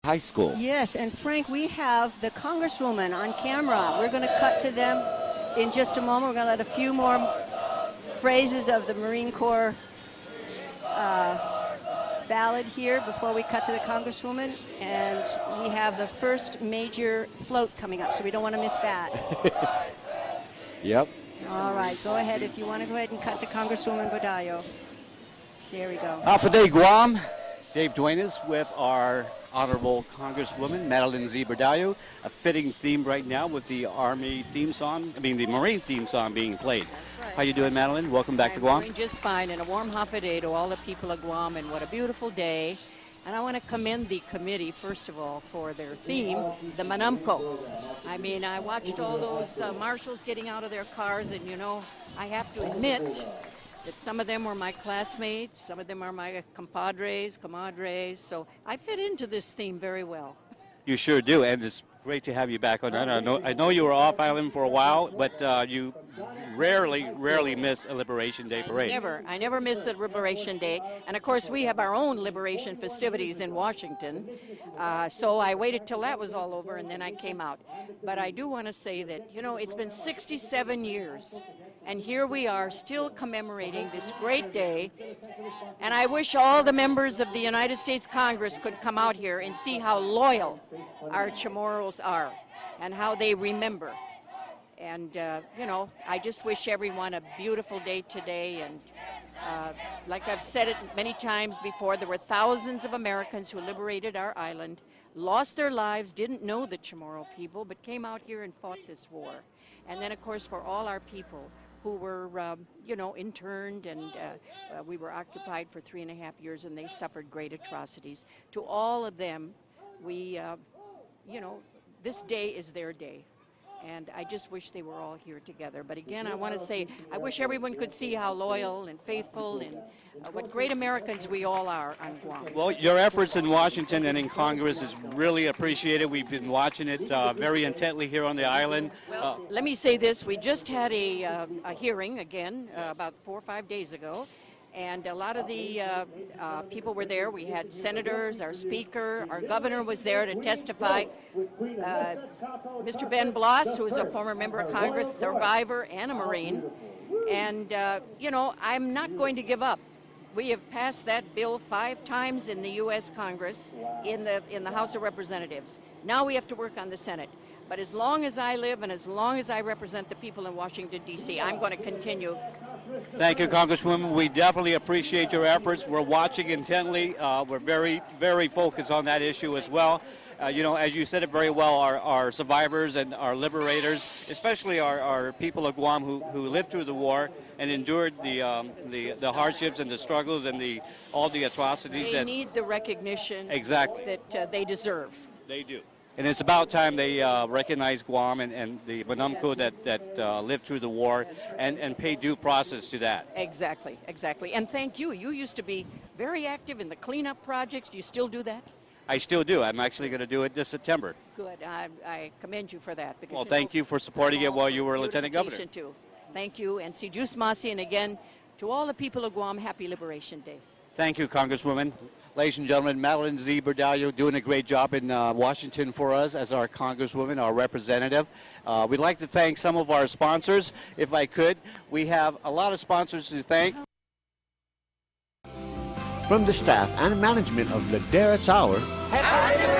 High School. Yes, and Frank, we have the Congresswoman on camera. We're going to cut to them in just a moment. We're going to let a few more phrases of the Marine Corps ballad here before we cut to the Congresswoman. And we have the first major float coming up, so we don't want to miss that. Yep. All right, go ahead if you want to go ahead and cut to Congresswoman Bordallo. There we go. For day Guam, Dave Duenas with our Honorable Congresswoman Madeline Z. Bordallo. A fitting theme right now with the Army theme song, the Marine theme song being played. Right. How you doing, Madeline? Welcome back to Guam. I'm doing just fine, and a warm happy day to all the people of Guam, and what a beautiful day. And I want to commend the committee, first of all, for their theme, the Manamco. I mean, I watched all those marshals getting out of their cars, and, you know, I have to admit that some of them were my classmates, some of them are my compadres, so I fit into this theme very well. You sure do, and it's great to have you back on. I know you were off island for a while, but you rarely miss a Liberation Day parade. I never miss a Liberation Day. And of course, we have our own Liberation festivities in Washington. So I waited till that was all over, and then I came out. But I do want to say that, you know, it's been 67 years. And here we are still commemorating this great day. And I wish all the members of the United States Congress could come out here and see how loyal our Chamorros are and how they remember. And, you know, I just wish everyone a beautiful day today. And like I've said it many times before, there were thousands of Americans who liberated our island, lost their lives, didn't know the Chamorro people, but came out here and fought this war. And then, of course, for all our people who were, you know, interned, and we were occupied for 3.5 years, and they suffered great atrocities. To all of them, we, you know, this day is their day. And I just wish they were all here together. But again, I want to say, I wish everyone could see how loyal and faithful and what great Americans we all are on Guam. Well, your efforts in Washington and in Congress is really appreciated. We've been watching it very intently here on the island. Well, let me say this. We just had a hearing, again, about 4 or 5 days ago. And a lot of the people were there. We had senators, our speaker, our governor was there to testify. Mr. Ben Bloss, who is a former member of Congress, survivor, and a Marine. And, you know, I'm not going to give up. We have passed that bill 5 times in the U.S. Congress, in the House of Representatives. Now we have to work on the Senate. But as long as I live and as long as I represent the people in Washington, D.C., I'm going to continue. Thank you, Congresswoman. We definitely appreciate your efforts. We're watching intently. We're very focused on that issue as well. You know, as you said it very well, our survivors and our liberators, especially our people of Guam who lived through the war and endured the hardships and the struggles and all the atrocities. They need the recognition exactly that they deserve. They do. And it's about time they recognize Guam and the Manamco that lived through the war and pay due process to that. Exactly. And thank you. You used to be very active in the cleanup projects. Do you still do that? I still do. I'm actually going to do it this September. Good. I commend you for that. Because well, thank you for supporting it while you were Lieutenant Governor. Too. Thank you. And si Jus Masi, and again, to all the people of Guam, happy Liberation Day. Thank you, Congresswoman. Ladies and gentlemen, Madeline Z. Bordallo doing a great job in Washington for us as our Congresswoman, our representative. We'd like to thank some of our sponsors, if I could. We have a lot of sponsors to thank. From the staff and management of Ladera Tower, Happy